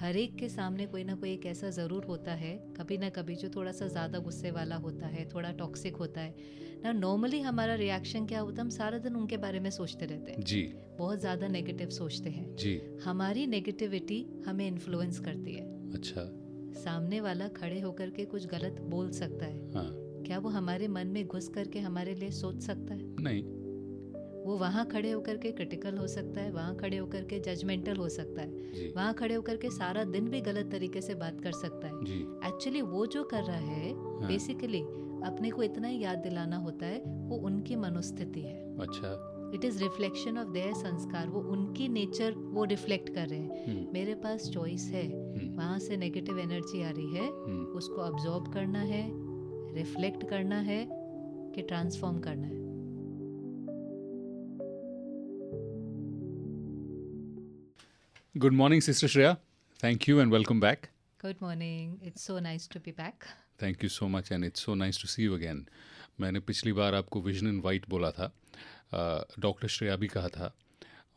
हर एक के सामने कोई ना कोई एक ऐसा ज़रूर होता है कभी ना कभी जो थोड़ा सा ज़्यादा गुस्से वाला होता है, थोड़ा टॉक्सिक होता है ना। नॉर्मली हमारा रिएक्शन क्या होता है, हम सारा दिन उनके बारे में सोचते रहते हैं जी बहुत ज़्यादा नेगेटिव सोचते हैं। जी। हमारी नेगेटिविटी हमें इन्फ्लुएंस करती है। अच्छा। सामने वाला खड़े होकर के कुछ गलत बोल सकता है, हाँ। क्या वो हमारे मन में घुस करके हमारे लिए सोच सकता है? नहीं। वो वहाँ खड़े होकर के क्रिटिकल हो सकता है, वहाँ खड़े होकर के जजमेंटल हो सकता है, जी वहाँ खड़े होकर के सारा दिन भी गलत तरीके से बात कर सकता है। जी। एक्चुअली वो जो कर रहा है हाँ। बेसिकली अपने को इतना ही याद दिलाना होता है वो उनकी मनोस्थिति है। अच्छा। It is reflection of their संस्कार, वो उनकी नेचर वो रिफ्लेक्ट कर रहे हैं। मेरे पास चॉइस है, वहाँ से नेगेटिव एनर्जी आ रही है, उसको अब्जॉर्ब करना है, रिफ्लेक्ट करना है कि ट्रांसफॉर्म करना है। Good morning, Sister Shreya. Thank you and welcome back. Good morning. It's so nice to be back. Thank you so much and it's so nice to see you again. मैंने पिछली बार आपको vision in white बोला था, doctor Shreya भी कहा था,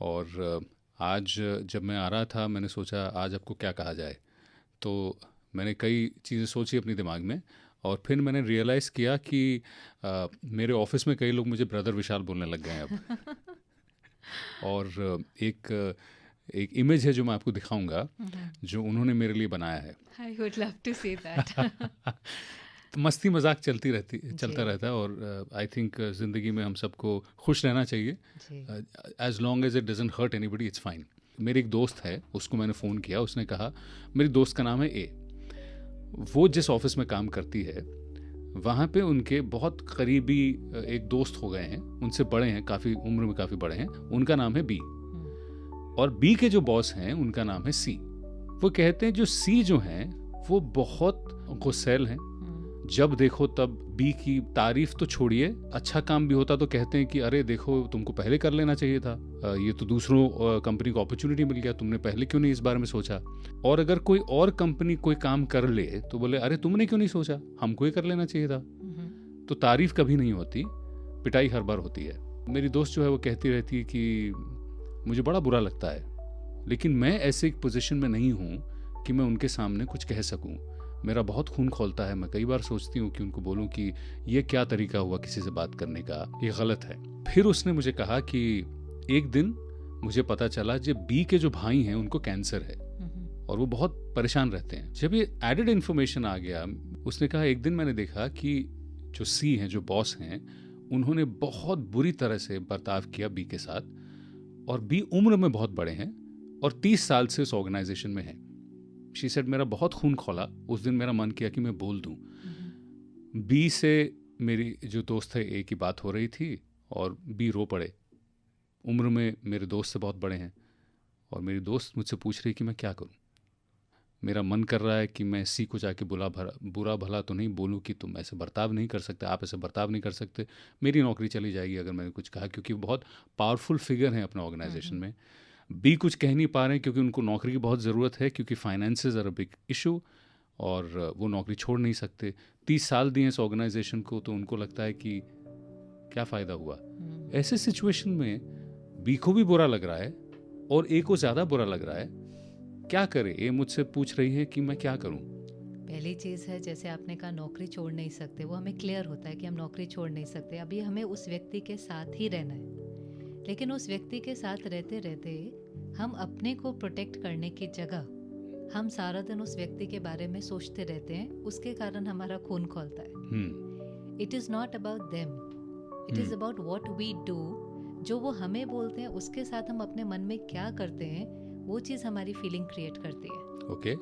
और आज जब मैं आ रहा था मैंने सोचा आज आपको क्या कहा जाए। तो मैंने कई चीज़ें सोची अपने दिमाग में और फिर मैंने रियलाइज़ किया कि मेरे ऑफिस में कई लोग मुझे ब्रदर विशाल बोलने लग गए हैं अब। और एक इमेज है जो मैं आपको दिखाऊंगा जो उन्होंने मेरे लिए बनाया है। I would love to see that. तो मस्ती मजाक चलता रहता है और आई थिंक ज़िंदगी में हम सबको खुश रहना चाहिए। As long as it doesn't hurt anybody it's fine. मेरे एक दोस्त है, उसको मैंने फ़ोन किया, उसने कहा मेरी दोस्त का नाम है ए, वो जिस ऑफिस में काम करती है वहाँ पे उनके बहुत करीबी एक दोस्त हो गए हैं, उनसे बड़े हैं, काफ़ी उम्र में काफ़ी बड़े हैं, उनका नाम है बी, और बी के जो बॉस हैं उनका नाम है सी। वो कहते हैं जो सी जो हैं वो बहुत गुस्सैल हैं, जब देखो तब बी की तारीफ तो छोड़िए, अच्छा काम भी होता तो कहते हैं कि अरे देखो तुमको पहले कर लेना चाहिए था, ये तो दूसरों कंपनी को अपॉर्चुनिटी मिल गया, तुमने पहले क्यों नहीं इस बारे में सोचा। और अगर कोई और कंपनी कोई काम कर ले तो बोले अरे तुमने क्यों नहीं सोचा, हमको ही कर लेना चाहिए था। तो तारीफ कभी नहीं होती, पिटाई हर बार होती है। मेरी दोस्त जो है वो कहती रहती है कि मुझे बड़ा बुरा लगता है, लेकिन मैं ऐसे एक पोजीशन में नहीं हूँ कि मैं उनके सामने कुछ कह सकूँ। मेरा बहुत खून खौलता है, मैं कई बार सोचती हूँ कि उनको बोलूँ कि ये क्या तरीका हुआ किसी से बात करने का, ये गलत है। फिर उसने मुझे कहा कि एक दिन मुझे पता चला जब बी के जो भाई हैं उनको कैंसर है और वो बहुत परेशान रहते हैं। जब ये एडेड इन्फॉर्मेशन आ गया, उसने कहा एक दिन मैंने देखा कि जो सी हैं, जो बॉस हैं, उन्होंने बहुत बुरी तरह से बर्ताव किया बी के साथ, और बी उम्र में बहुत बड़े हैं और 30 साल से इस ऑर्गेनाइजेशन में हैं। शी सेड मेरा बहुत खून खोला, उस दिन मेरा मन किया कि मैं बोल दूं। बी से मेरी जो दोस्त है ए की बात हो रही थी और बी रो पड़े। उम्र में मेरे दोस्त से बहुत बड़े हैं और मेरी दोस्त मुझसे पूछ रही कि मैं क्या करूं। मेरा मन कर रहा है कि मैं सी को जाके बुरा भला तो नहीं बोलूं कि तुम ऐसे बर्ताव नहीं कर सकते, आप ऐसे बर्ताव नहीं कर सकते, मेरी नौकरी चली जाएगी अगर मैंने कुछ कहा, क्योंकि बहुत पावरफुल फिगर हैं अपने ऑर्गेनाइजेशन में। बी कुछ कह नहीं पा रहे हैं क्योंकि उनको नौकरी की बहुत ज़रूरत है, क्योंकि finances are a big issue और वो नौकरी छोड़ नहीं सकते। 30 साल दिए इस ऑर्गेनाइजेशन को, तो उनको लगता है कि क्या फ़ायदा हुआ। ऐसे सिचुएशन में बी को भी बुरा लग रहा है और ए को ज़्यादा बुरा लग रहा है। क्या करे? ए मुझसे पूछ रही है कि मैं क्या करूं। पहली चीज़ है, जैसे आपने कहा नौकरी छोड़ नहीं सकते, वो हमें क्लियर होता है कि हम नौकरी छोड़ नहीं सकते, अभी हमें उस व्यक्ति के साथ ही रहना है। लेकिन उस व्यक्ति के साथ रहते रहते हम अपने को प्रोटेक्ट करने की जगह हम सारा दिन उस व्यक्ति के बारे में सोचते रहते हैं, उसके कारण हमारा खून खौलता है। It is not about them, it is about what we do. जो वो हमें बोलते हैं उसके साथ हम अपने मन में क्या करते हैं, वो चीज़ हमारी फीलिंग क्रिएट करती है। ओके।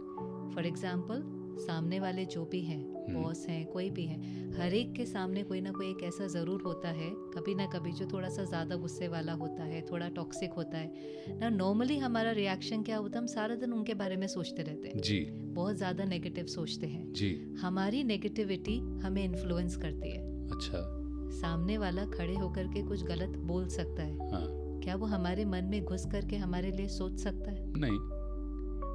फॉर एग्जाम्पल, सामने वाले जो भी हैं, बॉस हैं, कोई भी हैं, हर एक के सामने कोई ना कोई एक ऐसा ज़रूर होता है कभी ना कभी जो थोड़ा सा ज़्यादा गुस्से वाला होता है, थोड़ा टॉक्सिक होता है ना। नॉर्मली हमारा रिएक्शन क्या होता है, हम सारा दिन उनके बारे में सोचते रहते हैं जी, बहुत ज़्यादा नेगेटिव सोचते हैं जी। हमारी नेगेटिविटी हमें इन्फ्लुएंस करती है। अच्छा। सामने वाला खड़े होकर के कुछ गलत बोल सकता है, हाँ। क्या वो हमारे मन में घुस करके हमारे लिए सोच सकता है? नहीं।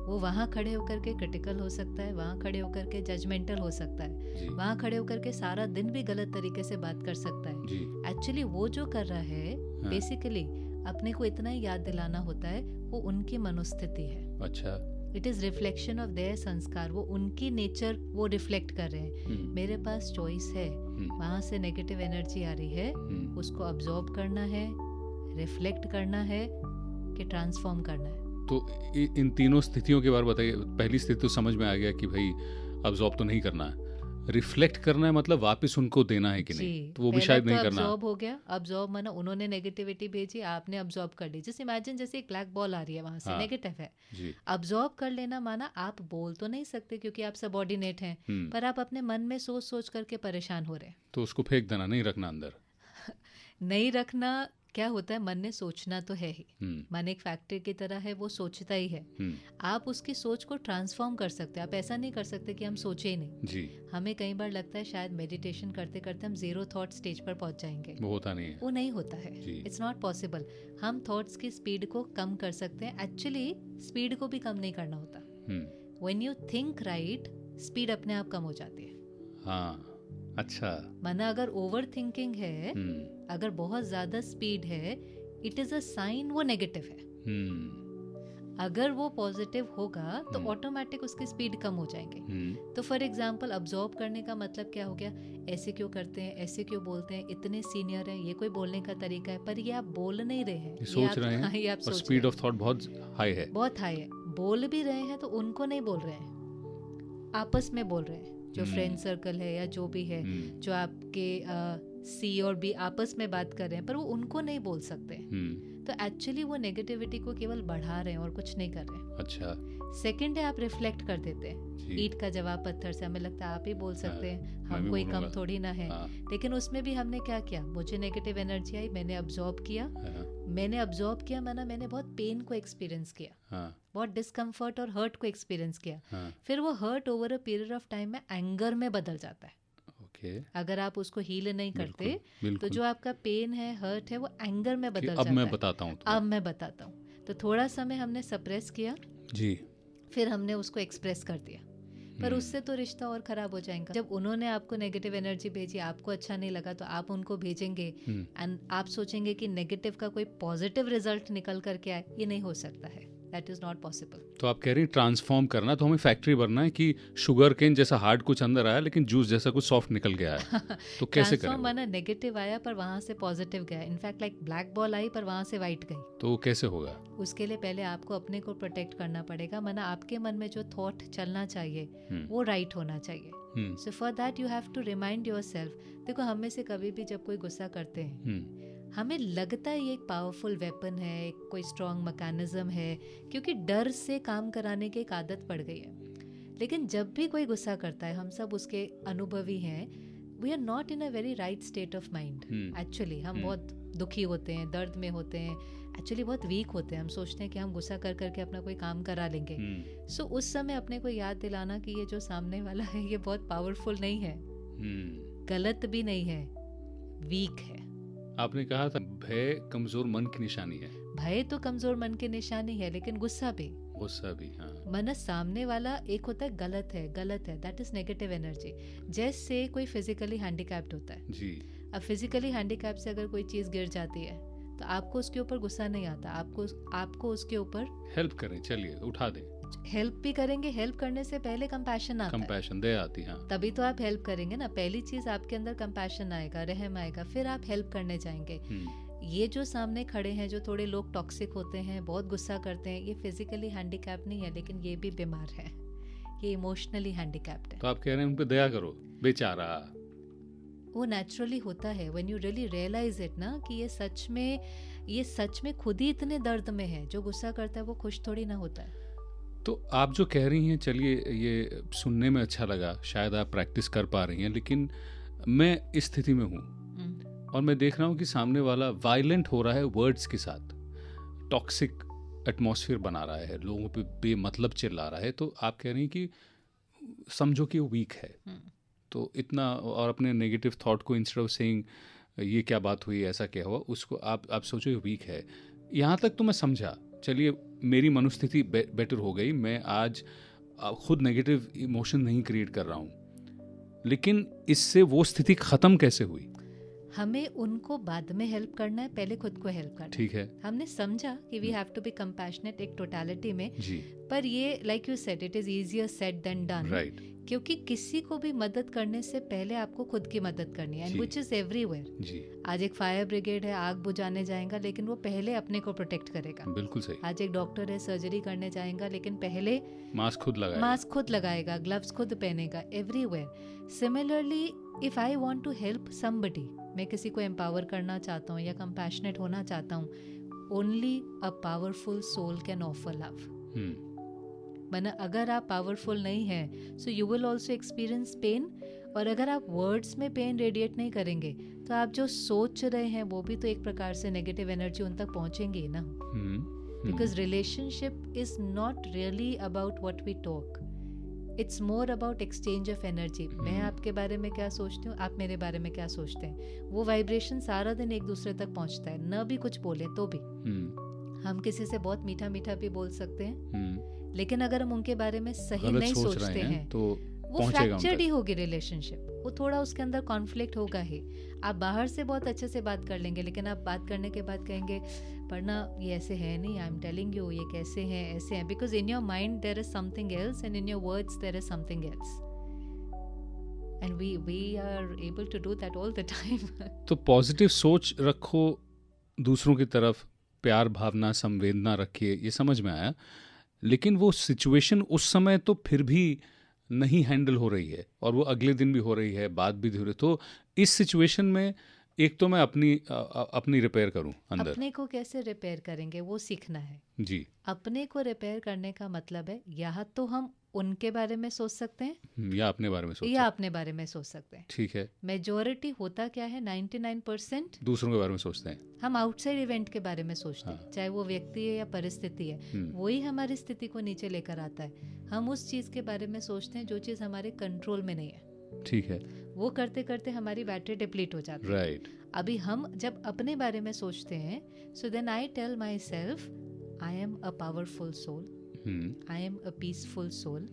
वो वहाँ खड़े होकर के क्रिटिकल हो सकता है, वहाँ खड़े होकर के जजमेंटल हो सकता है, वहाँ खड़े होकर के सारा दिन भी गलत तरीके से बात कर सकता है। एक्चुअली वो जो कर रहा है बेसिकली अपने को इतना ही याद दिलाना होता है वो उनकी मनोस्थिति है। अच्छा। It is reflection of their संस्कार, वो उनकी नेचर वो रिफ्लेक्ट कर रहे हैं। मेरे पास चॉइस है, वहाँ से नेगेटिव एनर्जी आ रही है, उसको अब्जॉर्ब करना है, रिफ्लेक्ट करना है कि ट्रांसफॉर्म करना है। तो इन तीनों स्थितियों के बारे में बताइए। पहली स्थिति तो समझ में आ गया कि भाई अब्जॉर्ब तो नहीं करना है, रिफ्लेक्ट करना है मतलब वापस उनको देना है कि नहीं, तो वो भी शायद नहीं करना। अब्जॉर्ब हो गया, अब्जॉर्ब माना उन्होंने नेगेटिविटी भेजी, आपने अब्जॉर्ब कर ली। जस्ट इमेजिन जैसे एक ब्लैक बॉल आ रही है, वहां से नेगेटिव है, अब्जॉर्ब कर लेना माना आप बोल तो नहीं सकते क्योंकि आप सबऑर्डिनेट हैं, पर आप अपने मन में सोच सोच करके परेशान हो रहे हैं, तो उसको फेंक देना, नहीं रखना अंदर। नहीं रखना। क्या होता है, मन ने सोचना तो है ही, मन एक फैक्टर की तरह है, वो सोचता ही है। आप उसकी सोच को ट्रांसफॉर्म कर सकते हैं। आप ऐसा नहीं कर सकते कि हम सोचे ही नहीं जी। हमें कई बार लगता है शायद मेडिटेशन करते करते हम जीरो थॉट स्टेज पर पहुंच जाएंगे, वो होता नहीं है, वो नहीं होता है, इट्स नॉट पॉसिबल। हम थॉट्स की स्पीड को कम कर सकते हैं, एक्चुअली स्पीड को भी कम नहीं करना होता। When you think right, speed अपने आप कम हो जाती है। हाँ, अच्छा। माना अगर ओवर थिंकिंग है, अगर बहुत ज्यादा स्पीड है, इट इज अ साइन वो नेगेटिव है। अगर वो पॉजिटिव होगा तो ऑटोमेटिक उसकी स्पीड कम हो जाएंगे। तो फॉर एग्जांपल अब्जॉर्ब करने का मतलब क्या हो गया, ऐसे क्यों करते हैं, ऐसे क्यों बोलते हैं, इतने सीनियर हैं, ये कोई बोलने का तरीका है, पर ये आप बोल नहीं रहे हैं, ये सोच रहे हैं, ये आप और स्पीड ऑफ थॉट बहुत हाई है, बहुत हाई है। बोल भी रहे हैं तो उनको नहीं बोल रहे हैं, आपस में बोल रहे हैं, जो फ्रेंड सर्कल है या जो भी है, जो आपके सी और बी आपस में बात कर रहे हैं, पर वो उनको नहीं बोल सकते। तो एक्चुअली वो नेगेटिविटी को केवल बढ़ा रहे हैं और कुछ नहीं कर रहे हैं। अच्छा। सेकंड है, आप रिफ्लेक्ट कर देते हैं, ईंट का जवाब पत्थर से, हमें लगता है आप ही बोल सकते हैं, हम कोई कम थोड़ी ना है। लेकिन उसमें भी हमने क्या किया, मुझे नेगेटिव एनर्जी आई, मैंने अब्जॉर्ब किया, माना मैंने बहुत पेन को एक्सपीरियंस किया, बहुत डिस्कम्फर्ट और हर्ट को एक्सपीरियंस किया। फिर वो hurt over a period of time में एंगर में बदल जाता है। अगर आप उसको हील नहीं करते, तो जो आपका पेन है, हर्ट है, वो एंगर में बदल जाता है। अब मैं बताता हूँ, तो थोड़ा समय हमने सप्रेस किया जी, फिर हमने उसको एक्सप्रेस कर दिया, पर उससे तो रिश्ता और खराब हो जाएगा। जब उन्होंने आपको नेगेटिव एनर्जी भेजी, आपको अच्छा नहीं लगा, तो आप उनको भेजेंगे एंड आप सोचेंगे कि नेगेटिव का कोई पॉजिटिव रिजल्ट निकल करके आए, ये नहीं हो सकता है, दैट इज नॉट पॉसिबल। तो आप कह रही हैं ट्रांसफॉर्म करना, तो हमें फैक्ट्री बनना है कि शुगर केन जैसा हार्ड कुछ अंदर आया लेकिन जूस जैसा कुछ सॉफ्ट निकल गया है, तो कैसे करें? माना नेगेटिव आया पर वहां से पॉजिटिव गया, इनफैक्ट लाइक ब्लैक बॉल आई पर वहां से व्हाइट गई, तो कैसे होगा? उसके लिए पहले आपको अपने को प्रोटेक्ट करना पड़ेगा। माना आपके मन में जो थॉट चलना चाहिए वो राइट होना चाहिए। So for that you have to remind yourself. देखो, हम में से कभी भी जब कोई गुस्सा करते हैं, हमें लगता है ये एक पावरफुल वेपन है, एक कोई स्ट्रॉन्ग मैकेनिज्म है, क्योंकि डर से काम कराने की एक आदत पड़ गई है। लेकिन जब भी कोई गुस्सा करता है, हम सब उसके अनुभवी हैं, we are not in a very right state of mind. Actually हम बहुत दुखी होते हैं, दर्द में होते हैं, एक्चुअली बहुत वीक होते हैं। हम सोचते हैं कि हम गुस्सा कर करके अपना कोई काम करा लेंगे। सो उस समय अपने को याद दिलाना कि ये जो सामने वाला है ये बहुत पावरफुल नहीं है, गलत भी नहीं है, वीक है। आपने कहा था भय कमजोर मन की निशानी है। भय तो कमजोर मन की निशानी है, लेकिन गुस्सा भी, हाँ। मन सामने वाला एक होता है गलत है, दैट इज नेगेटिव एनर्जी। जैसे कोई फिजिकली हैंडीकैप्ड होता है जी, अब फिजिकली हैंडीकैप से अगर कोई चीज गिर जाती है तो आपको उसके ऊपर गुस्सा नहीं आता, आपको उसके ऊपर हेल्प करें, चलिए उठा दें, हेल्प भी करेंगे। हेल्प करने से पहले कंपैशन आता है, कंपैशन दे आती है, तभी तो आप हेल्प करेंगे ना। पहली चीज आपके अंदर कंपैशन आएगा, रहम आएगा, फिर आप हेल्प करने जाएंगे। ये जो सामने खड़े हैं, जो थोड़े लोग टॉक्सिक होते हैं, बहुत गुस्सा करते हैं, ये फिजिकली हैंडीकैप नहीं है, लेकिन ये भी बीमार है, ये इमोशनली हैंडीकैप्ड है। तो आप कह रहे हैं उन पे दया करो, बेचारा। वो नेचुरली होता है when you really realise it ना, कि ये सच में खुद ही इतने दर्द में है। जो गुस्सा करता है वो खुश थोड़ी ना होता है। तो आप जो कह रही हैं, चलिए ये सुनने में अच्छा लगा, शायद आप प्रैक्टिस कर पा रही हैं, लेकिन मैं इस स्थिति में हूँ और मैं देख रहा हूँ कि सामने वाला वायलेंट हो रहा है वर्ड्स के साथ, टॉक्सिक एटमॉस्फेयर बना रहा है, लोगों पे बेमतलब चिल्ला रहा है। तो आप कह रही हैं कि समझो कि वो वीक है, तो इतना, और अपने नेगेटिव थॉट को इंस्टेड ऑफ सेइंग ये क्या बात हुई, ऐसा क्या हुआ, उसको आप सोचो वीक है। यहाँ तक तो मैं समझा, चलिए मेरी मनोस्थिति बेटर हो गई, मैं आज खुद नेगेटिव इमोशन नहीं क्रिएट कर रहा हूँ, लेकिन इससे वो स्थिति ख़त्म कैसे हुई? हमें उनको बाद में हेल्प करना है, पहले खुद को हेल्प करना। ठीक है। हमने समझा कि we have to be compassionate एक टोटलिटी में जी। पर ये like you said it is easier said than done, right. क्योंकि किसी को भी मदद करने से पहले आपको खुद की मदद करनी है, एंड व्हिच इज एवरीवेयर। जी। आज एक फायर ब्रिगेड है, आग बुझाने जाएगा, लेकिन वो पहले अपने को प्रोटेक्ट करेगा। बिल्कुल सही। आज एक डॉक्टर है, सर्जरी करने जाएगा, लेकिन पहले मास्क खुद लगाएगा, ग्लव्स खुद पहनेगा। Everywhere similarly, if I want to help somebody, मैं किसी को एम्पावर करना चाहता हूँ या कंपैशनेट होना चाहता हूँ, only a powerful soul can offer love. वरना अगर आप पावरफुल नहीं हैं, so you will also experience pain, और अगर आप वर्ड्स में पेन रेडिएट नहीं करेंगे तो आप जो सोच रहे हैं वो भी तो एक प्रकार से नेगेटिव एनर्जी उन तक पहुंचेंगी ना। Because relationship is not really about what we talk, it's more about exchange of energy. मैं आपके बारे में क्या सोचती हूँ, आप मेरे बारे में क्या सोचते हैं, वो वाइब्रेशन सारा दिन एक दूसरे तक पहुंचता है, न भी कुछ बोले तो भी। हम किसी से बहुत मीठा मीठा भी बोल सकते हैं, लेकिन अगर हम उनके बारे में सही नहीं सोचते हैं तो वो फ्रैक्चर्ड ही होगी रिलेशनशिप, वो थोड़ा उसके अंदर कॉन्फ्लिक्ट होगा ही। आप बाहर से बहुत अच्छे से बात कर लेंगे, लेकिन आप बात करने के बाद कहेंगे पर ना ये ऐसे है नहीं, आई एम टेलिंग यू ये कैसे हैं, ऐसे हैं, because in your mind there is something else and in your words there is something else, and we are able to do that all the time. तो पॉजिटिव सोच रखो दूसरों की तरफ, प्यार भावना संवेदना रखिए, ये समझ में आया। लेकिन वो सिचुएशन उस समय तो फिर भी नहीं हैंडल हो रही है, और वो अगले दिन भी हो रही है, बात भी हो रही है, तो इस सिचुएशन में एक तो मैं अपनी रिपेयर करूं अंदर। अपने को कैसे रिपेयर करेंगे वो सीखना है जी। अपने को रिपेयर करने का मतलब है या तो हम उनके बारे में सोच सकते हैं या अपने बारे में सोच सकते हैं। ठीक है। मेजॉरिटी होता क्या है, 99% दूसरों के बारे में सोचते हैं, हम आउटसाइड इवेंट के बारे में सोचते हैं। चाहे वो व्यक्ति है या परिस्थिति है, वही हमारी स्थिति को नीचे लेकर आता है। हम उस चीज के बारे में सोचते हैं जो चीज हमारे कंट्रोल में नहीं है। ठीक है। वो करते करते हमारी बैटरी डिप्लीट हो जाती है। राइट। अभी हम जब अपने बारे में सोचते हैं, so then I tell myself I am a powerful soul, I am a peaceful soul.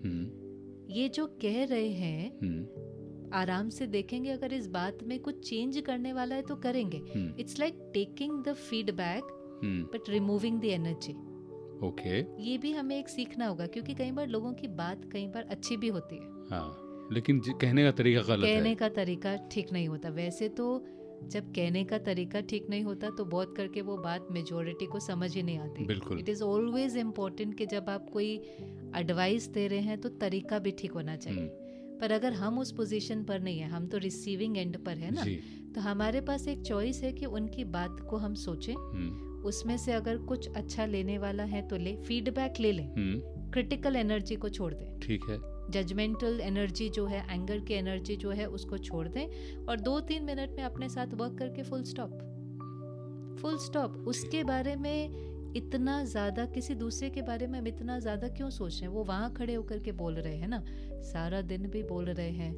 ये जो कह रहे हैं आराम से देखेंगे, अगर इस बात में कुछ चेंज करने वाला है तो करेंगे। It's like taking the feedback but removing the energy. Okay. ये भी हमें एक सीखना होगा, क्योंकि कई बार लोगों की बात कई बार अच्छी भी होती है, हाँ, लेकिन कहने का तरीका गलत है, कहने का तरीका ठीक नहीं होता। वैसे तो जब कहने का तरीका ठीक नहीं होता तो बहुत करके वो बात मेजॉरिटी को समझ ही नहीं आती। बिल्कुल। इट इज़ ऑलवेज इम्पोर्टेंट कि जब आप कोई एडवाइस दे रहे हैं तो तरीका भी ठीक होना चाहिए। पर अगर हम उस पोजीशन पर नहीं है, हम तो रिसीविंग एंड पर है ना, तो हमारे पास एक चॉइस है कि उनकी बात को हम सोचें, उसमें से अगर कुछ अच्छा लेने वाला है तो ले, फीडबैक ले लें, क्रिटिकल एनर्जी को छोड़ दें। ठीक है। जजमेंटल एनर्जी जो है, एंगर की एनर्जी जो है, उसको छोड़ दें और 2-3 मिनट में अपने साथ वर्क करके फुल स्टॉप। उसके बारे में इतना ज़्यादा, किसी दूसरे के बारे में हम इतना ज़्यादा क्यों सोच रहे हैं? वो वहाँ खड़े होकर के बोल रहे हैं ना, सारा दिन भी बोल रहे हैं,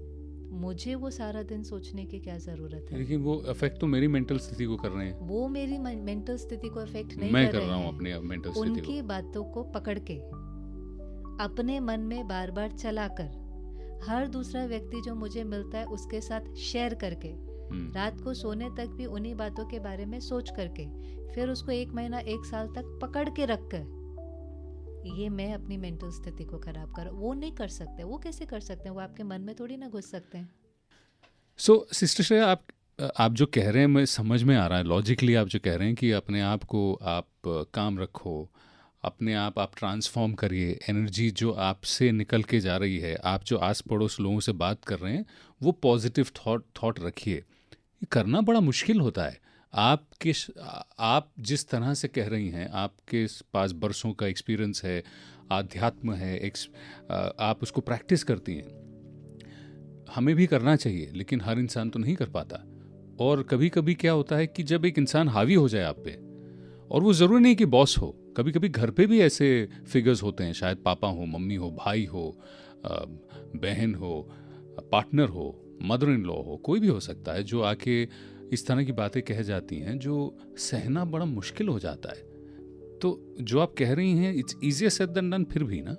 मुझे वो सारा दिन सोचने की क्या ज़रूरत है? लेकिन वो अफेक्ट तो मेरी मेंटल स्थिति को कर रहे हैं। वो मेरी मेंटल स्थिति को अफेक्ट नहीं मैं कर रहा हूँ अपनी मेंटल स्थिति को। उनकी बातों को पकड़ के अपने मन में बार बार चलाकर, हर दूसरा व्यक्ति जो मुझे मिलता है उसके साथ शेयर करके, रात को सोने तक भी उन्हीं बातों के बारे में सोच करके, फिर उसको 1 महीना 1 साल तक पकड़ के रख कर, ये मैं अपनी मेंटल स्थिति को खराब कर, वो नहीं कर सकते। वो कैसे कर सकते हैं? वो आपके मन में थोड़ी ना घुस सकते हैं। सो सिस्टर श्रेया, आप जो कह रहे हैं मैं समझ में आ रहा है, लॉजिकली आप जो कह रहे हैं कि अपने आप को आप काम रखो, अपने आप ट्रांसफॉर्म करिए, एनर्जी जो आपसे निकल के जा रही है, आप जो आस पड़ोस लोगों से बात कर रहे हैं वो पॉजिटिव थॉट रखिए। ये करना बड़ा मुश्किल होता है। आप जिस तरह से कह रही हैं, आपके पास बरसों का एक्सपीरियंस है, आध्यात्म है, आप उसको प्रैक्टिस करती हैं। हमें भी करना चाहिए, लेकिन हर इंसान तो नहीं कर पाता। और कभी कभी क्या होता है कि जब एक इंसान हावी हो जाए आप पे, और वो ज़रूरी नहीं कि बॉस हो, कभी कभी घर पे भी ऐसे फिगर्स होते हैं, शायद पापा हो, मम्मी हो, भाई हो, बहन हो, पार्टनर हो, मदर इन लॉ हो, कोई भी हो सकता है, जो आके इस तरह की बातें कह जाती हैं जो सहना बड़ा मुश्किल हो जाता है। तो जो आप कह रही हैं, it's easier said than done, फिर भी ना,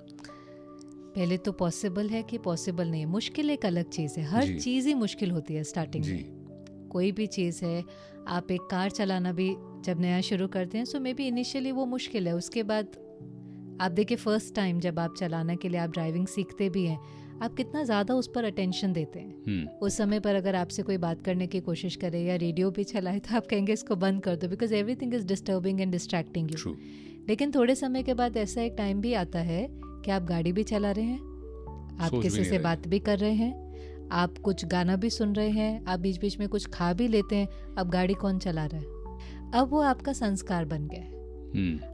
पहले तो पॉसिबल है कि पॉसिबल नहीं है। मुश्किल एक अलग चीज़ है, हर चीज़ ही मुश्किल होती है स्टार्टिंग में। कोई भी चीज़ है, आप एक कार चलाना भी जब नया शुरू करते हैं, सो मे बी इनिशियली वो मुश्किल है, उसके बाद आप देखिए फर्स्ट टाइम जब आप चलाने के लिए आप ड्राइविंग सीखते भी हैं, आप कितना ज़्यादा उस पर अटेंशन देते हैं। उस समय पर अगर आपसे कोई बात करने की कोशिश करे या रेडियो भी चलाए तो आप कहेंगे इसको बंद कर दो, because everything is disturbing and distracting you. लेकिन थोड़े समय के बाद ऐसा एक टाइम भी आता है कि आप गाड़ी भी चला रहे हैं, आप किसी से बात भी कर रहे हैं, आप कुछ गाना भी सुन रहे हैं, आप बीच बीच में कुछ खा भी लेते हैं, अब गाड़ी कौन चला रहा है? अब वो आपका संस्कार बन गया है।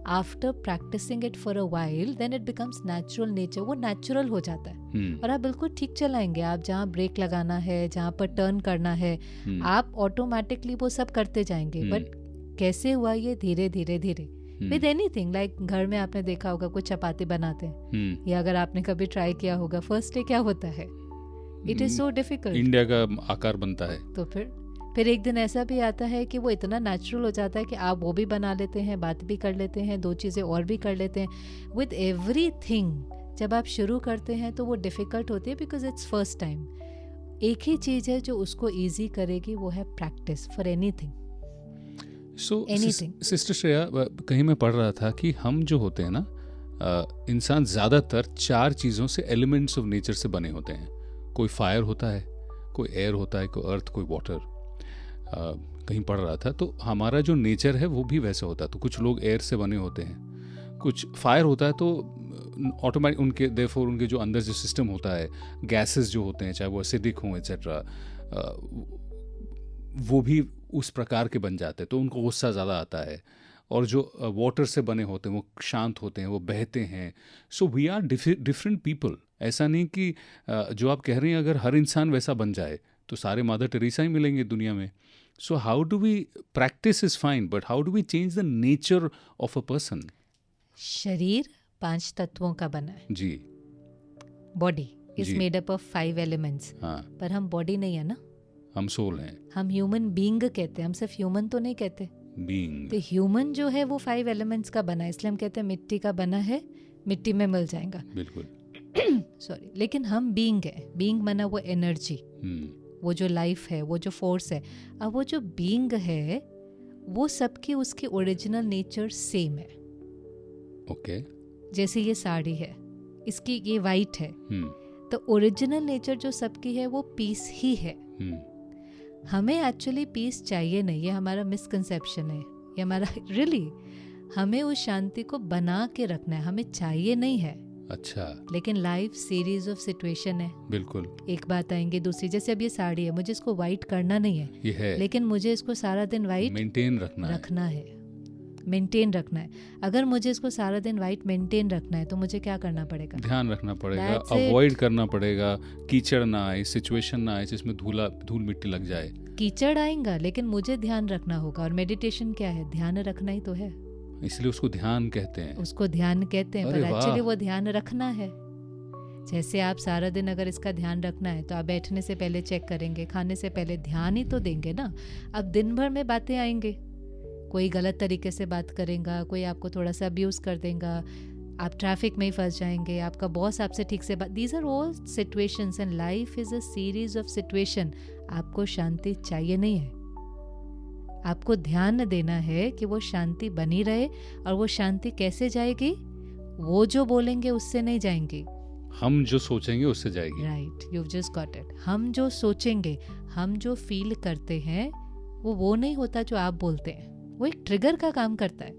After practising it for a while then it becomes natural nature, वो नेचुरल हो जाता है और आप बिल्कुल ठीक चलाएंगे। आप जहाँ ब्रेक लगाना है, जहाँ पर टर्न करना है, आप ऑटोमेटिकली वो सब करते जाएंगे। बट कैसे हुआ ये? धीरे धीरे धीरे विद एनीथिंग, लाइक घर में आपने देखा होगा कुछ चपाती बनाते हैं, या अगर आपने कभी ट्राई किया होगा, फर्स्ट डे क्या होता है, it is so difficult, India का आकार बनता है। तो फिर एक दिन ऐसा भी आता है कि वो इतना नेचुरल हो जाता है कि आप वो भी बना लेते हैं, बात भी कर लेते हैं, दो चीज़ें और भी कर लेते हैं विद एवरीथिंग। जब आप शुरू करते हैं तो वो डिफ़िकल्ट होती है बिकॉज इट्स फर्स्ट टाइम। एक ही चीज़ है जो उसको ईजी करेगी, वो है practice for anything. So sister Shreya, कहीं मैं पढ़ रहा था कि हम जो होते हैं ना, इंसान ज़्यादातर 4 चीज़ों से, एलिमेंट्स ऑफ नेचर से बने होते हैं। कोई फायर होता है, कोई एयर होता है, कोई अर्थ, कोई वाटर। कहीं पढ़ रहा था तो हमारा जो नेचर है वो भी वैसा होता है। तो कुछ लोग एयर से बने होते हैं, कुछ फायर होता है, तो ऑटोमेटिक उनके देयरफॉर उनके जो अंदर जो सिस्टम होता है, गैसेस जो होते हैं, चाहे वो एसिडिक हों एट्सेट्रा, वो भी उस प्रकार के बन जाते हैं, तो उनको गुस्सा ज़्यादा आता है। और जो वाटर से बने होते हैं वो शांत होते हैं, वो बहते हैं। So we are different people. ऐसा नहीं कि जो आप कह रहे हैं अगर हर इंसान वैसा बन जाए तो सारे मदर टेरेसा ही मिलेंगे दुनिया में। So how do we, practice is fine, but how do we change the nature of a person? शरीर 5 तत्वों का बना है जी। Body is made up of 5 elements. हाँ, पर हम बॉडी नहीं है ना, हम सोल हैं। हम ह्यूमन बीइंग कहते हैं, हम सिर्फ ह्यूमन तो नहीं कहते, बीइंग। तो ह्यूमन जो है वो 5 एलिमेंट्स का बना है, इसलिए हम कहते हैं मिट्टी का बना है, मिट्टी में मिल जाएगा। बिल्कुल। सॉरी, लेकिन हम बीइंग है। बीइंग बना वो एनर्जी, वो जो लाइफ है, वो जो फोर्स है। अब वो जो बीइंग है वो सबकी, उसकी ओरिजिनल नेचर सेम है। ओके। जैसे ये साड़ी है, इसकी ये वाइट है, तो ओरिजिनल नेचर जो सबकी है वो पीस ही है। हमें एक्चुअली पीस चाहिए नहीं, ये हमारा मिसकंसेप्शन है, ये हमारा रियली हमें उस शांति को बना के रखना है, हमें चाहिए नहीं है। अच्छा। लेकिन लाइफ सीरीज ऑफ सिचुएशन है। बिल्कुल। एक बात आएंगे दूसरी, जैसे अब ये साड़ी है, मुझे इसको वाइट करना नहीं है, ये है, लेकिन मुझे इसको सारा दिन वाइट मेंटेन रखना है, मेंटेन रखना है। अगर मुझे इसको सारा दिन वाइट मेंटेन रखना है तो मुझे क्या करना पड़ेगा? ध्यान रखना पड़ेगा, अवॉइड करना पड़ेगा, कीचड़ ना आए, सिचुएशन ना आए जिसमें धूल मिट्टी लग जाए। कीचड़ आएगा लेकिन मुझे ध्यान रखना होगा, और मेडिटेशन क्या है? ध्यान रखना ही तो है, इसलिए उसको ध्यान कहते हैं। उसको ध्यान कहते हैं, पर एक्चुअली वो ध्यान रखना है। जैसे आप सारा दिन अगर इसका ध्यान रखना है तो आप बैठने से पहले चेक करेंगे, खाने से पहले ध्यान ही तो देंगे ना। अब दिन भर में बातें आएंगे, कोई गलत तरीके से बात करेगा, कोई आपको थोड़ा सा अब्यूज़ कर देगा, आप ट्रैफिक में ही फंस जाएंगे, आपका बॉस आपसे ठीक से बात, these are all situations and life is a series of situation. आपको शांति चाहिए नहीं है, आपको ध्यान देना है कि वो शांति बनी रहे। और वो शांति कैसे जाएगी? वो जो बोलेंगे उससे नहीं जाएंगी, हम जो सोचेंगे उससे जाएगी। Right, you just got it. हम जो सोचेंगे, हम जो फील करते हैं, वो नहीं होता जो आप बोलते हैं, वो एक ट्रिगर का काम करता है।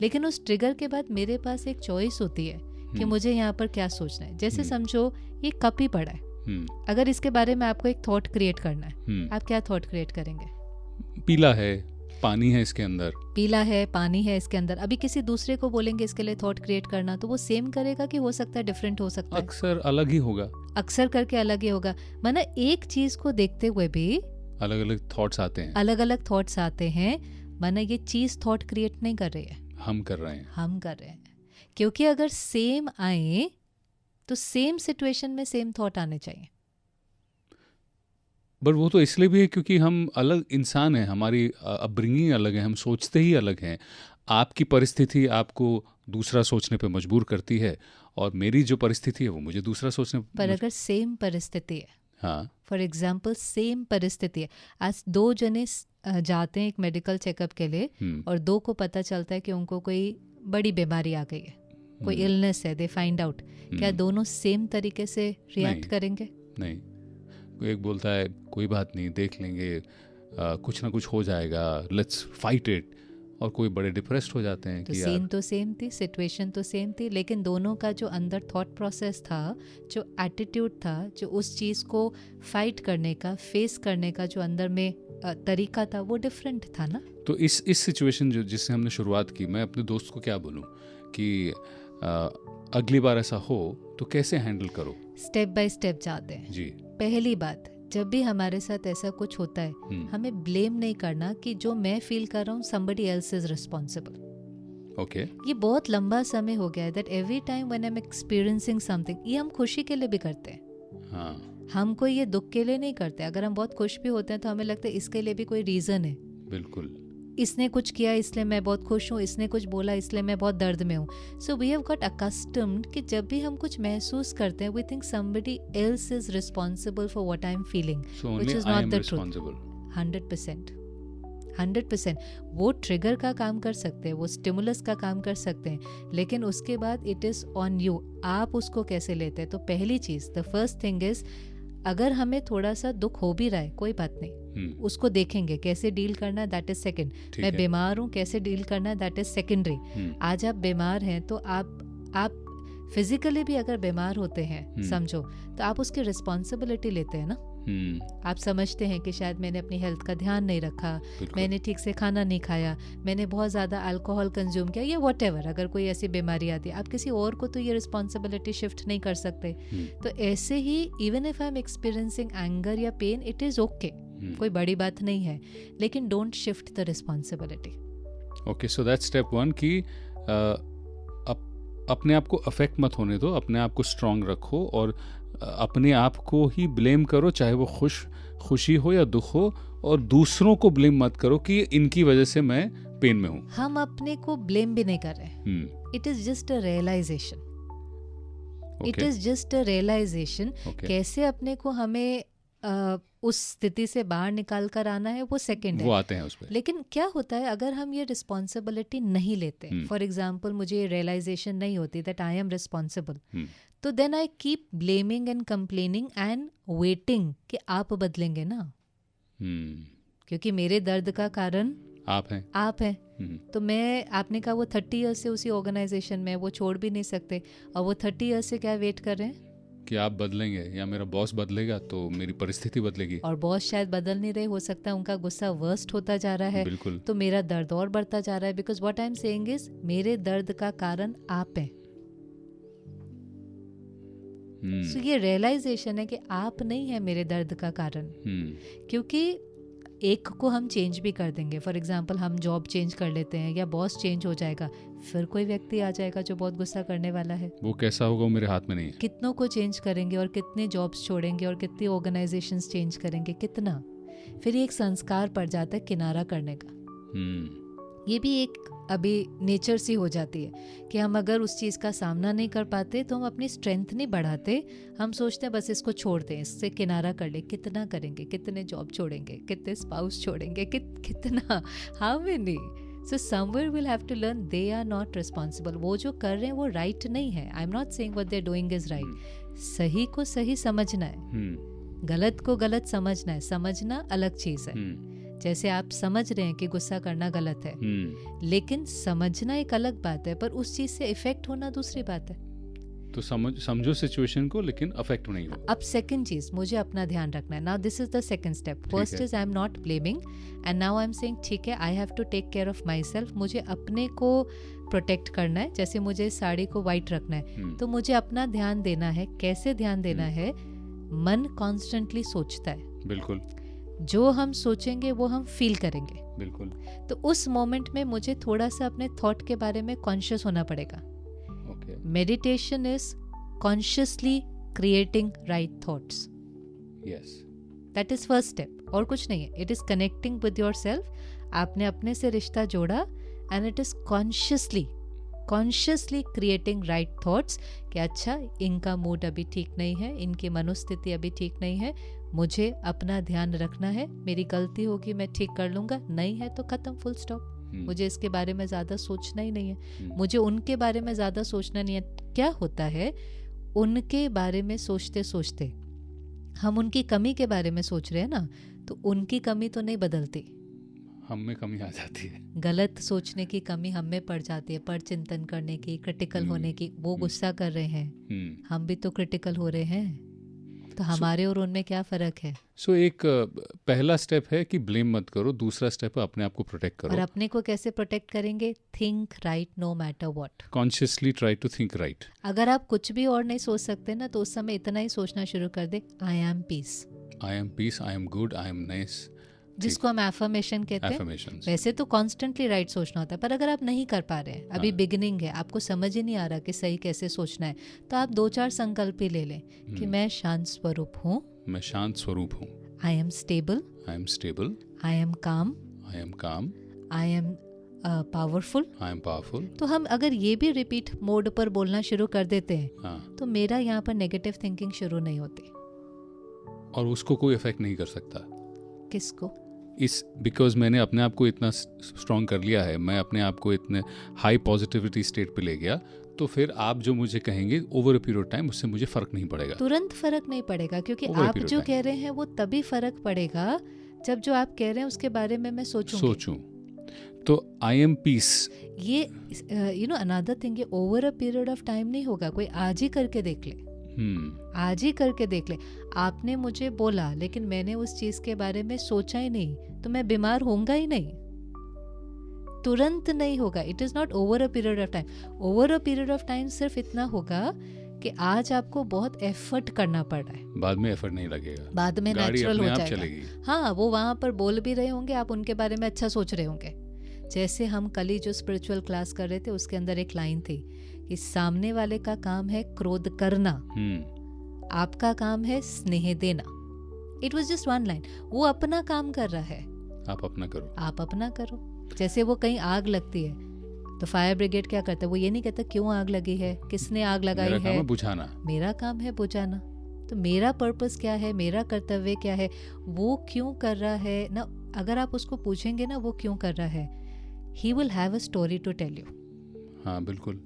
लेकिन उस ट्रिगर के बाद मेरे पास एक चॉइस होती है कि मुझे यहाँ पर क्या सोचना है। जैसे समझो ये कप ही पड़ा है, अगर इसके बारे में आपको एक थॉट क्रिएट करना है, आप क्या थॉट क्रिएट करेंगे? पीला है, पानी है इसके अंदर, पीला है, पानी है इसके अंदर। अभी किसी दूसरे को बोलेंगे इसके लिए थॉट क्रिएट करना, तो वो सेम करेगा कि हो सकता है डिफरेंट हो सकता है? अक्सर अलग ही होगा, अक्सर करके अलग ही होगा। माना एक चीज को देखते हुए भी अलग अलग थॉट्स आते हैं, अलग अलग थॉट्स आते हैं। माना ये चीज थॉट क्रिएट नहीं कर रही है, हम कर रहे हैं, हम कर रहे हैं। क्योंकि अगर सेम आए तो सेम सिचुएशन में सेम थॉट आने चाहिए। बट वो तो इसलिए भी है क्योंकि हम अलग इंसान हैं, हमारी अपब्रिंगिंग अलग है, हम सोचते ही अलग हैं। आपकी परिस्थिति आपको दूसरा सोचने पे मजबूर करती है, और मेरी जो परिस्थिति है वो मुझे दूसरा सोचने पर अगर सेम परिस्थिति है, हाँ, फॉर एग्जाम्पल सेम परिस्थिति है, आज 2 जने जाते हैं एक मेडिकल चेकअप के लिए और 2 को पता चलता है कि उनको कोई बड़ी बीमारी आ गई है, कोई इलनेस है, दे फाइंड आउट, क्या दोनों सेम तरीके से रिएक्ट करेंगे? नहीं, कोई एक बोलता है कोई बात नहीं, देख लेंगे, कुछ ना कुछ हो जाएगा, लेट्स फाइट इट, और कोई बड़े डिप्रेस्ड हो जाते हैं तो कि सीन तो सेम थी, सिचुएशन तो सेम थी, लेकिन दोनों का जो अंदर थॉट प्रोसेस था, जो एटीट्यूड था, जो उस चीज़ को फाइट करने का, फेस करने का जो अंदर में तरीका था, वो डिफरेंट था ना। तो इस सिचुएशन जो जिससे हमने शुरुआत की, मैं अपने दोस्त को क्या बोलूं कि अगली बार ऐसा हो तो कैसे हैंडल करो? स्टेप बाय स्टेप जाते हैं जी। पहली बात, जब भी हमारे साथ ऐसा कुछ होता है, हमें ब्लेम नहीं करना कि जो मैं फील कर रहा हूँ somebody else is responsible. Okay. ये बहुत लंबा समय हो गया है that every time when I'm experiencing something, ये हम खुशी के लिए भी करते हैं। हाँ, हम कोई ये दुख के लिए नहीं करते। अगर हम बहुत खुश भी होते हैं तो हमें लगता है इसके लिए भी कोई रीज़न है। बिल्कुल। इसने कुछ किया इसलिए मैं बहुत खुश हूँ, इसने कुछ बोला इसलिए मैं बहुत दर्द में हूँ। So we have got accustomed कि जब भी हम कुछ महसूस करते हैं, we think somebody else is responsible for what I'm feeling, which is not the truth. 100%, 100% वो ट्रिगर का काम कर सकते हैं, वो स्टिमुलस का काम कर सकते हैं, लेकिन उसके बाद इट इज़ ऑन यू, आप उसको कैसे लेते हैं। तो पहली चीज़, द फर्स्ट थिंग इज़, अगर हमें थोड़ा सा दुख हो भी रहा है, कोई बात नहीं, उसको देखेंगे कैसे डील करना है, दैट इज सेकंड। मैं बीमार हूँ, कैसे डील करना है, दैट इज सेकेंडरी। आज आप बीमार हैं तो आप फिजिकली भी अगर बीमार होते हैं, समझो, तो आप उसकी रिस्पॉन्सिबिलिटी लेते हैं ना। आप समझते हैं कि शायद मैंने अपनी हेल्थ का ध्यान नहीं रखा, मैंने ठीक से खाना नहीं खाया, मैंने बहुत ज़्यादा अल्कोहल कंज्यूम किया, या व्हाटएवर, अगर कोई ऐसी बीमारी आती है, आप किसी और को तो ये रिस्पॉन्सिबिलिटी शिफ्ट नहीं कर सकते। तो ऐसे ही even if I am experiencing anger या पेन, इट इज़ ओके, कोई बड़ी बात नहीं है, लेकिन don't shift the responsibility. Okay, so that's step 1 कि अपने आप को अफेक्ट मत होने दो, अपने आप को स्ट्रांग रखो और अपने आप को ही ब्लेम करो, चाहे वो खुशी हो या दुख हो, और दूसरों को ब्लेम मत करो कि इनकी वजह से मैं पेन में हूँ। हम अपने को ब्लेम भी नहीं कर रहे, it is just a realisation, it is just a realisation. कैसे अपने को हमें उस स्थिति से बाहर निकाल कर आना है, वो सेकंड है, वो आते हैं उस पे। लेकिन क्या होता है अगर हम ये रिस्पॉन्सिबिलिटी नहीं लेते, फॉर एग्जाम्पल मुझे रियलाइजेशन नहीं होती दैट आई एम रिस्पॉन्सिबल, तो then I keep blaming and complaining and waiting कि आप बदलेंगे ना, क्योंकि मेरे दर्द का कारण आप हैं। तो मैं, आपने कहा वो 30 ईयर्स से उसी ऑर्गेनाइजेशन में, वो छोड़ भी नहीं सकते, और वो 30 ईयर्स से क्या वेट कर रहे हैं कि आप बदलेंगे या मेरा बॉस बदलेगा तो मेरी परिस्थिति बदलेगी, और बॉस शायद बदल नहीं रहे, हो सकता है उनका गुस्सा वर्स्ट होता जा रहा है, बिल्कुल, तो मेरा दर्द और बढ़ता जा रहा है, because what I am saying is मेरे दर्द का कारण आप हैं। So, ये रियलाइजेशन है कि आप नहीं है मेरे दर्द का कारण, क्योंकि एक को हम चेंज भी कर देंगे, फॉर एग्जांपल हम जॉब चेंज कर लेते हैं या बॉस चेंज हो जाएगा, फिर कोई व्यक्ति आ जाएगा जो बहुत गुस्सा करने वाला है, वो कैसा होगा वो मेरे हाथ में नहीं है। कितनों को चेंज करेंगे और कितने जॉब्स छोड़ेंगे और कितनी ऑर्गेनाइजेशंस चेंज करेंगे, कितना, फिर एक संस्कार पड़ जाता है किनारा करने का। ये भी एक अभी नेचर सी हो जाती है कि हम अगर उस चीज़ का सामना नहीं कर पाते तो हम अपनी स्ट्रेंथ नहीं बढ़ाते, हम सोचते हैं बस इसको छोड़ दें, इससे किनारा कर ले। कितना करेंगे, कितने जॉब छोड़ेंगे, कितने स्पाउस छोड़ेंगे, कितना, how many. So somewhere will have to learn they are not responsible, वो जो कर रहे हैं वो राइट नहीं है। I am not saying what they are doing is right, सही को सही समझना है, गलत को गलत समझना है, समझना अलग चीज़ है। जैसे आप समझ रहे हैं कि गुस्सा करना गलत है, लेकिन समझना एक अलग बात है, पर उस चीज से इफेक्ट होना दूसरी बात है। तो समझो सिचुएशन को, लेकिन अफेक्ट नहीं हो। अब सेकंड चीज, मुझे अपना ध्यान रखना है। Now this is the second step. First is I am not blaming and now I am saying ठीक है, I have to take care of myself, मुझे अपने को प्रोटेक्ट करना है। जैसे मुझे साड़ी को वाइट रखना है, तो मुझे अपना ध्यान देना है। कैसे ध्यान देना है? मन कॉन्स्टेंटली सोचता है, बिल्कुल, जो हम सोचेंगे वो हम फील करेंगे, बिल्कुल। तो उस मोमेंट में मुझे थोड़ा सा अपने थॉट के बारे में कॉन्शियस होना पड़ेगा। Meditation is consciously creating right thoughts, yes, that is first step, और कुछ नहीं है। It is connecting with your self, आपने अपने से रिश्ता जोड़ा, and it is consciously consciously creating right thoughts कि अच्छा इनका मूड अभी ठीक नहीं है, इनकी मनोस्थिति अभी ठीक नहीं है, मुझे अपना ध्यान रखना है, मेरी गलती होगी मैं ठीक कर लूँगा, नहीं है तो ख़त्म, फुल स्टॉप। मुझे इसके बारे में ज़्यादा सोचना ही नहीं है, मुझे उनके बारे में ज़्यादा सोचना नहीं है। क्या होता है, उनके बारे में सोचते सोचते हम उनकी कमी के बारे में सोच रहे हैं ना, तो उनकी कमी तो नहीं बदलती, हम में कमी आ जाती है। गलत सोचने की कमी हम में पड़ जाती है, पर चिंतन करने की, क्रिटिकल होने की। वो गुस्सा कर रहे हैं, हम भी तो क्रिटिकल हो रहे हैं, तो हमारे और उनमें क्या फ़र्क है? सो एक पहला स्टेप है कि ब्लेम मत करो, दूसरा स्टेप है अपने आप को प्रोटेक्ट करो। और अपने को कैसे प्रोटेक्ट करेंगे? Think right no matter what. Consciously try to think right. अगर आप कुछ भी और नहीं सोच सकते ना, तो उस समय इतना ही सोचना शुरू कर दे, I am peace, I am peace, I am good, I am nice, जिसको हम एफर्मेशन कहते हैं। वैसे तो कॉन्स्टेंटली राइट सोचना होता है, पर अगर आप नहीं कर पा रहे हैं, अभी बिगिनिंग है, आपको समझ ही नहीं आ रहा कि सही कैसे सोचना है, तो आप 2-4 संकल्प ही ले लें कि मैं शांत स्वरूप हूँ, मैं शांत स्वरूप हूँ, I am stable, I am stable, I am काम, आई एम काम, I am powerful, I am powerful. तो हम अगर ये भी रिपीट मोड पर बोलना शुरू कर देते हैं, तो मेरा यहाँ पर नेगेटिव थिंकिंग शुरू नहीं होती। और उसको कोई इफेक्ट नहीं कर सकता। किसको? इस बिकॉज मैंने अपने आप को इतना स्ट्रॉन्ग कर लिया है, मैं अपने आप को इतने हाई पॉजिटिविटी स्टेट पे ले गया, तो फिर आप जो मुझे कहेंगे over a period of time, उससे मुझे फ़र्क नहीं पड़ेगा। तुरंत फ़र्क नहीं पड़ेगा, क्योंकि आप जो कह रहे हैं वो तभी फ़र्क पड़ेगा जब जो आप कह रहे हैं उसके बारे में मैं सोचूं। तो आई एम पीस, ये यू नो अनदर थिंग, ये over a period of time नहीं होगा, कोई आज ही करके देख ले, आज ही करके देख ले। आपने मुझे बोला लेकिन मैंने उस चीज के बारे में सोचा ही नहीं, तो मैं बीमार होऊंगा ही नहीं, तुरंत नहीं होगा। It is not over a period of time. Over a period of time सिर्फ इतना होगा कि आज आपको बहुत एफर्ट करना पड़ रहा है, बाद में एफर्ट नहीं लगेगा, बाद में नेचुरल हो जाएगा। चलेगी। हाँ, वो वहां पर बोल भी रहे होंगे, आप उनके बारे में अच्छा सोच रहे होंगे। जैसे हम कल ही जो स्पिरिचुअल क्लास कर रहे थे, उसके अंदर एक लाइन थी कि सामने वाले का काम है क्रोध करना, आपका काम है स्नेह देना। It was just one line. वो अपना काम कर रहा है, आप अपना करो, आप अपना करो। जैसे वो कहीं आग लगती है तो फायर ब्रिगेड क्या करता है, वो ये नहीं कहता क्यों आग लगी है, किसने आग लगाई है, मेरा काम है बुझाना, मेरा काम है बुझाना। तो मेरा पर्पस क्या है, मेरा कर्तव्य क्या है, वो क्यों कर रहा है ना, अगर आप उसको पूछेंगे ना वो क्यों कर रहा है, he will have a story to tell you. हाँ बिल्कुल,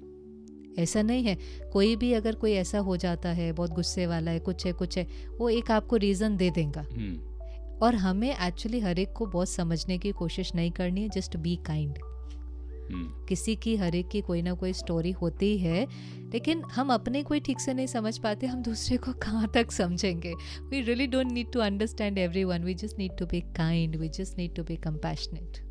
ऐसा नहीं है कोई भी, अगर कोई ऐसा हो जाता है, बहुत गुस्से वाला है, कुछ है, वो एक आपको रीज़न दे देगा। और हमें एक्चुअली हर एक को बहुत समझने की कोशिश नहीं करनी है, जस्ट बी काइंड। किसी की हर एक की कोई ना कोई स्टोरी होती है, लेकिन हम अपने कोई ठीक से नहीं समझ पाते, हम दूसरे को कहाँ तक समझेंगे। We really don't need to understand everyone, we just need to be kind, we just need to be compassionate.